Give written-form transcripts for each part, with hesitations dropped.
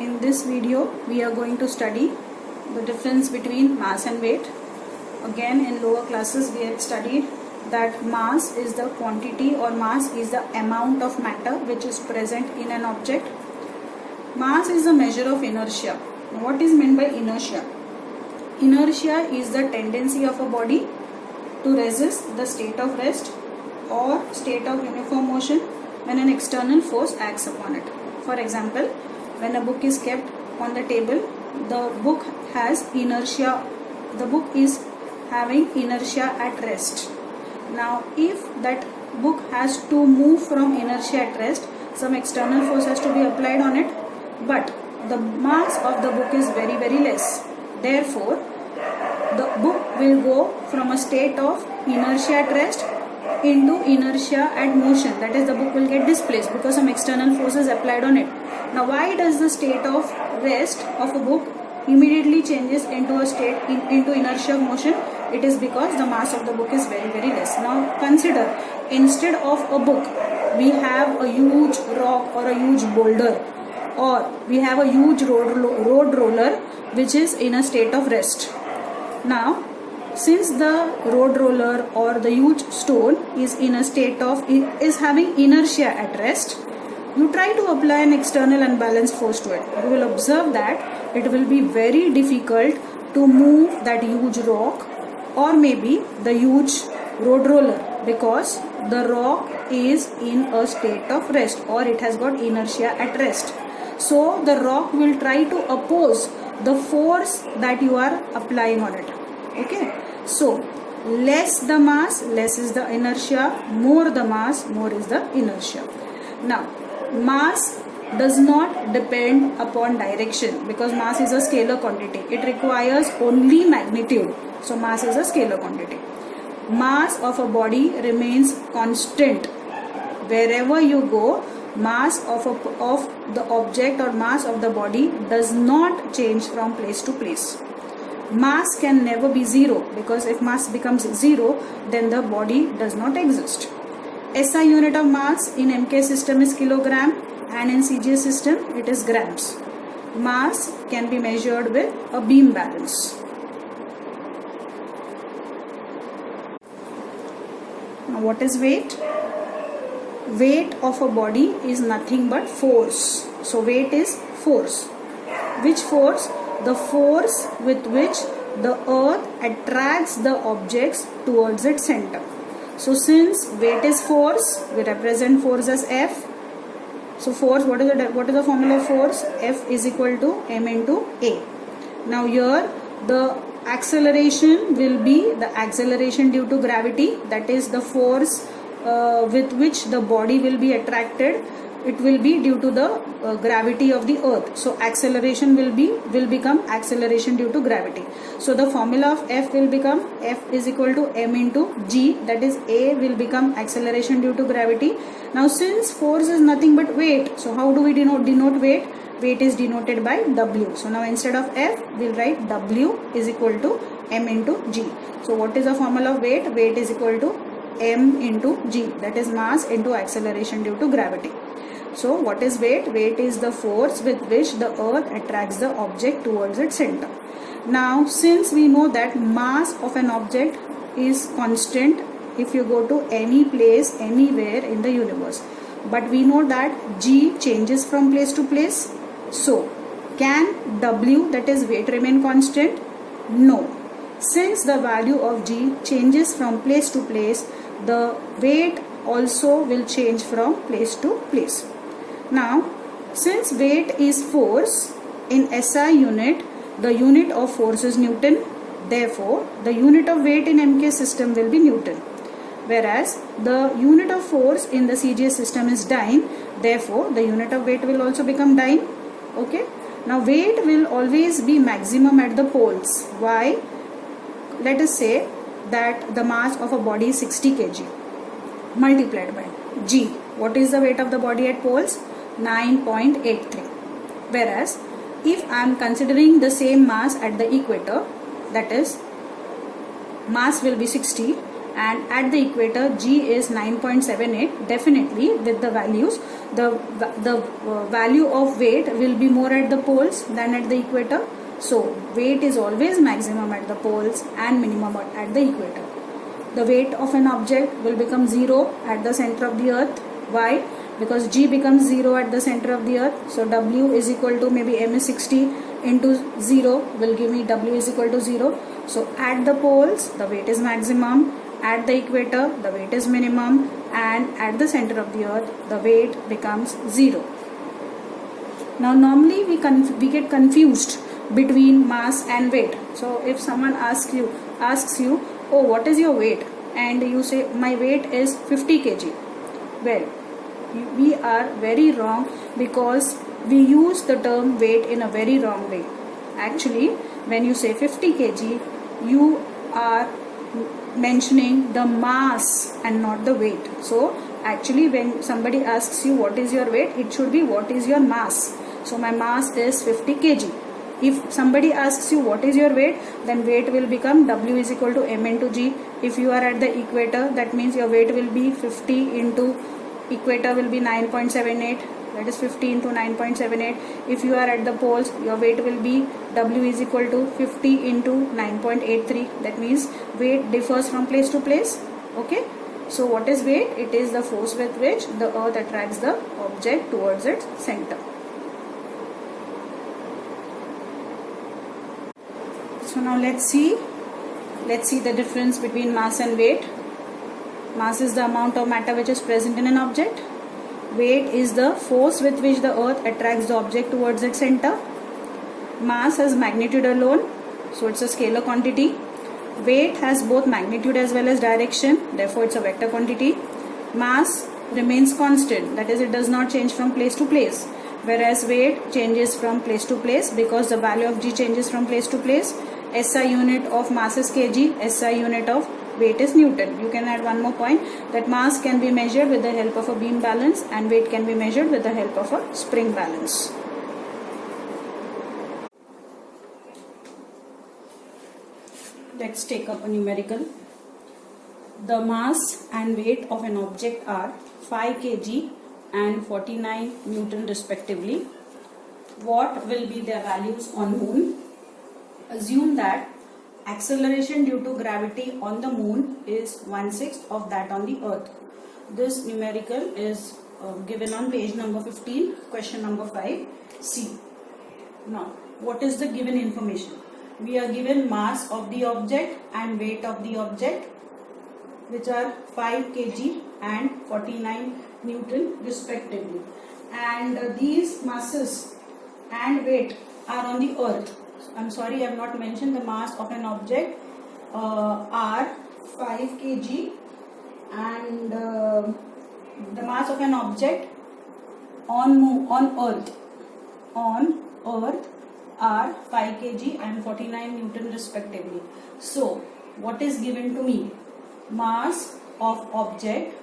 In this video we are going to study the difference between mass and weight. Again, in lower classes we had studied that mass is the quantity or mass is the amount of matter which is present in an object. Mass is a measure of inertia. Now, what is meant by inertia? Inertia is the tendency of a body to resist the state of rest or state of uniform motion when an external force acts upon it. For example, when a book is kept on the table, the book has inertia. The book is having inertia at rest. Now, if that book has to move from inertia at rest, some external force has to be applied on it, but the mass of the book is very, very less. Therefore, the book will go from a state of inertia at rest into inertia at motion. That is, the book will get displaced because some external force is applied on it. Now, why does the state of rest of a book immediately changes into a state into inertia of motion? It is because the mass of the book is very, very less. Now consider, instead of a book we have a huge rock or a huge boulder, or we have a huge road roller which is in a state of rest. Now, since the road roller or the huge stone is in a state of is having inertia at rest, you try to apply an external unbalanced force to it. You will observe that it will be very difficult to move that huge rock or maybe the huge road roller, because the rock is in a state of rest or it has got inertia at rest. So the rock will try to oppose the force that you are applying on it. Okay, so less the mass, less is the inertia, more the mass, more is the inertia. Now, mass does not depend upon direction because mass is a scalar quantity. It requires only magnitude. So mass is a scalar quantity. Mass of a body remains constant. Wherever you go, mass of the object or mass of the body does not change from place to place. Mass can never be zero, because if mass becomes zero, then the body does not exist. SI unit of mass in MK system is kilogram and in CGS system it is grams. Mass can be measured with a beam balance. Now, what is weight? Weight of a body is nothing but force. So weight is force. Which force? The force with which the earth attracts the objects towards its center. So since weight is force, we represent force as F. So force, what is the formula of force? F is equal to m into A. Now here the acceleration will be the acceleration due to gravity, that is the force with which the body will be attracted. It will be due to the gravity of the earth. So acceleration will become acceleration due to gravity. So the formula of F will become F is equal to m into G, that is A will become acceleration due to gravity. Now since force is nothing but weight, so how do we denote weight? Weight is denoted by W. So now instead of F, we'll write W is equal to m into G. So what is the formula of weight? Weight is equal to m into G, that is mass into acceleration due to gravity. So what is weight? Weight is the force with which the earth attracts the object towards its center. Now since we know that mass of an object is constant if you go to any place anywhere in the universe, but we know that G changes from place to place. So can W, that is weight, remain constant? No. Since the value of G changes from place to place, the weight also will change from place to place. Now, since weight is force, in SI unit, the unit of force is Newton. Therefore, the unit of weight in MK system will be Newton. Whereas, the unit of force in the CGS system is dyne. Therefore, the unit of weight will also become dyne. Okay. Now, weight will always be maximum at the poles. Why? Let us say that the mass of a body is 60 kg multiplied by G. What is the weight of the body at poles? 9.83. Whereas if I am considering the same mass at the equator, that is mass will be 60 and at the equator G is 9.78. Definitely with the values, the value of weight will be more at the poles than at the equator. So weight is always maximum at the poles and minimum at the equator. The weight of an object will become 0 at the center of the earth. Why? Because G becomes 0 at the center of the earth. So W is equal to, maybe M is 60 into 0 will give me W is equal to 0. So at the poles the weight is maximum, at the equator the weight is minimum, and at the center of the earth the weight becomes 0. Now normally we get confused between mass and weight. So if someone asks you, oh, what is your weight? And you say, my weight is 50 kg. Well, we are very wrong, because we use the term weight in a very wrong way. Actually, when you say 50 kg, you are mentioning the mass and not the weight. So actually, when somebody asks you what is your weight, it should be what is your mass. So my mass is 50 kg. If somebody asks you what is your weight, then weight will become W is equal to M into G. If you are at the equator, that means your weight will be 50 into equator will be 9.78. That is 50 into 9.78. If you are at the poles, your weight will be W is equal to 50 into 9.83. That means weight differs from place to place. Okay. So what is weight? It is the force with which the earth attracts the object towards its center. So now let's see the difference between mass and weight. Mass is the amount of matter which is present in an object. Weight is the force with which the earth attracts the object towards its center. Mass has magnitude alone, so it's a scalar quantity. Weight has both magnitude as well as direction, therefore it's a vector quantity. Mass remains constant, that is, it does not change from place to place, whereas weight changes from place to place because the value of G changes from place to place. SI unit of mass is kg, SI unit of weight is Newton. You can add one more point, that mass can be measured with the help of a beam balance and weight can be measured with the help of a spring balance. Let's take up a numerical. The mass and weight of an object are 5 kg and 49 Newton respectively. What will be their values on moon? Assume that acceleration due to gravity on the moon is 1/6 of that on the earth. This numerical is given on page number 15, question number 5C. Now, what is the given information? We are given mass of the object and weight of the object, which are 5 kg and 49 Newton respectively. And these masses and weight are on the earth. I'm sorry, I have not mentioned the mass of an object are 5 kg and the mass of an object on earth are 5 kg and 49 Newton respectively. So what is given to me? Mass of object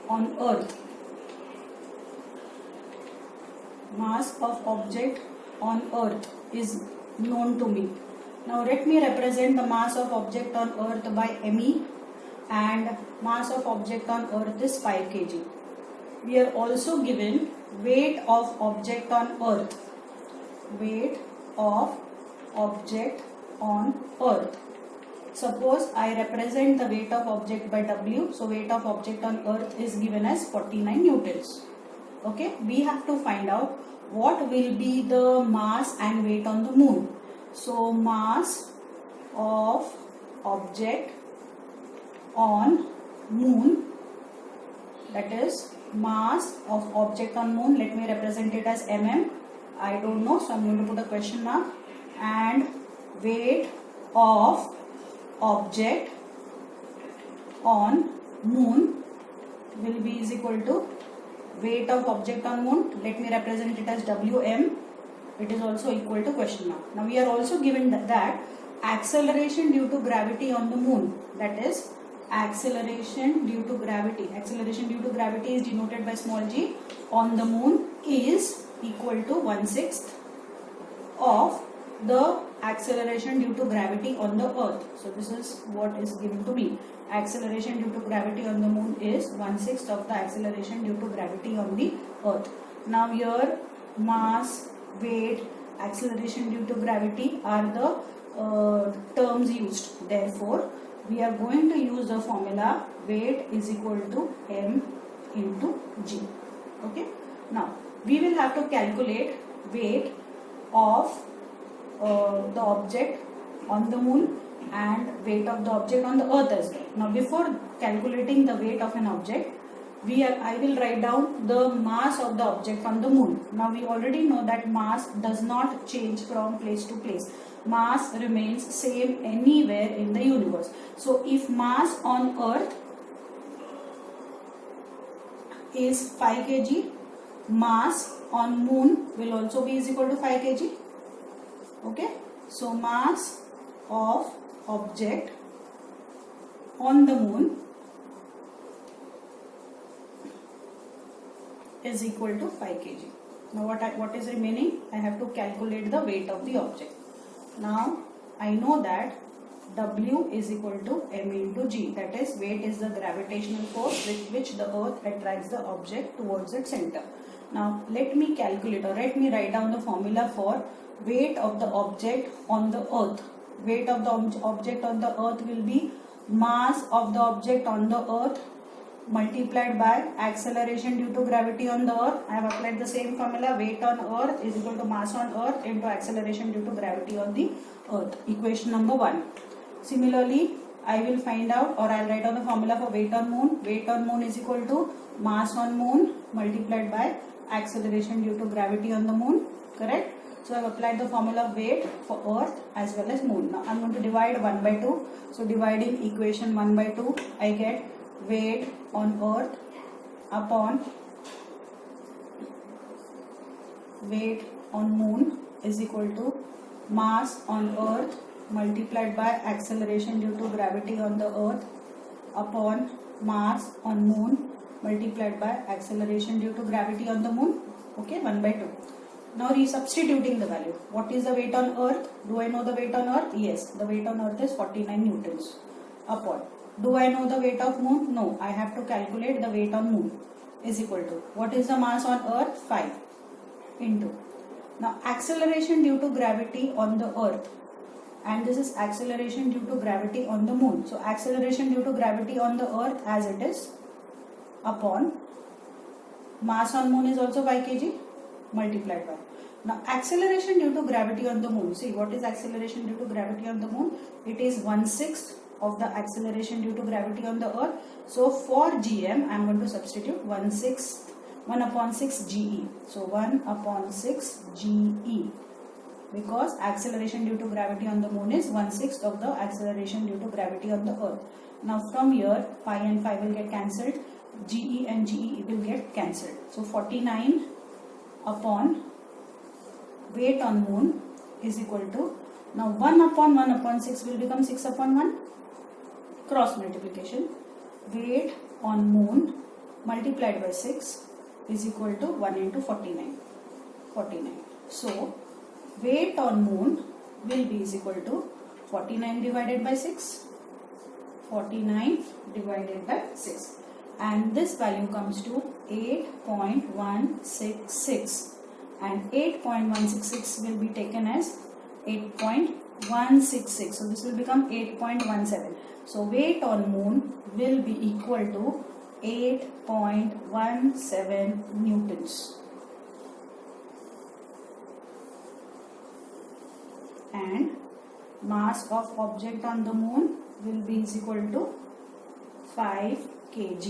on earth. Mass of object on earth is known to me. Now let me represent the mass of object on earth by ME, and mass of object on earth is 5 kg. We are also given weight of object on earth. Weight of object on earth. Suppose I represent the weight of object by W. So weight of object on earth is given as 49 newtons. Okay, we have to find out what will be the mass and weight on the moon. So mass of object on moon, that is mass of object on moon, let me represent it as mm. I don't know, so I'm going to put a question mark. And weight of object on moon will be is equal to weight of object on moon, let me represent it as Wm. It is also equal to question mark. Now we are also given that acceleration due to gravity on the moon, that is acceleration due to gravity. Acceleration due to gravity is denoted by small g on the moon is equal to 1/6 of the acceleration due to gravity on the earth. So this is what is given to me. Acceleration due to gravity on the moon is 1/6 of the acceleration due to gravity on the earth. Now here mass, weight, acceleration due to gravity are the terms used. Therefore, we are going to use the formula weight is equal to m into g. Okay. Now we will have to calculate weight of the object on the moon and weight of the object on the earth as well. Now before calculating the weight of an object, I will write down the mass of the object on the moon. Now we already know that mass does not change from place to place. Mass remains same anywhere in the universe. So if mass on earth is 5 kg, mass on moon will also be is equal to 5 kg. Okay, so mass of object on the moon is equal to 5 kg. Now what is remaining? I have to calculate the weight of the object. Now I know that W is equal to m into g, that is weight is the gravitational force with which the earth attracts the object towards its center. Now let me calculate, or let me write down the formula for weight of the object on the earth. Weight of the object on the earth will be mass of the object on the earth multiplied by acceleration due to gravity on the earth. I have applied the same formula. Weight on earth is equal to mass on earth into acceleration due to gravity on the earth. Equation number 1. Similarly, I will find out, or I will write down the formula for weight on moon. Weight on moon is equal to mass on moon multiplied by acceleration due to gravity on the moon. Correct? So I have applied the formula of weight for earth as well as moon. Now I am going to divide 1 by 2. So dividing equation 1 by 2, I get weight on earth upon weight on moon is equal to mass on earth multiplied by acceleration due to gravity on the earth upon mass on moon multiplied by acceleration due to gravity on the moon. Okay, 1 by 2. Now resubstituting the value. What is the weight on earth? Do I know the weight on earth? Yes, the weight on earth is 49 newtons upon. Do I know the weight of moon? No, I have to calculate the weight on moon is equal to, what is the mass on earth? 5 into. Now acceleration due to gravity on the earth, and this is acceleration due to gravity on the moon. So acceleration due to gravity on the earth as it is upon mass on moon is also 5 kg multiplied by. Now acceleration due to gravity on the moon. See, what is acceleration due to gravity on the moon? It is 1/6 of the acceleration due to gravity on the earth. So for gm, I am going to substitute 1 upon 6 ge. So 1 upon 6 ge, because acceleration due to gravity on the moon is 1/6 of the acceleration due to gravity on the earth. Now from here, pi and pi will get cancelled. Ge and ge will get cancelled. So 49 upon weight on moon is equal to, now 1 upon 6 will become 6 upon 1. Cross multiplication. Weight on moon multiplied by 6 is equal to 1 into 49. 49. So weight on moon will be is equal to 49 divided by 6. 49 divided by 6. And this value comes to 8.166. And 8.166 will be taken as 8.166. So this will become 8.17. So weight on moon will be equal to 8.17 newtons. And mass of object on the moon will be is equal to 5 kg.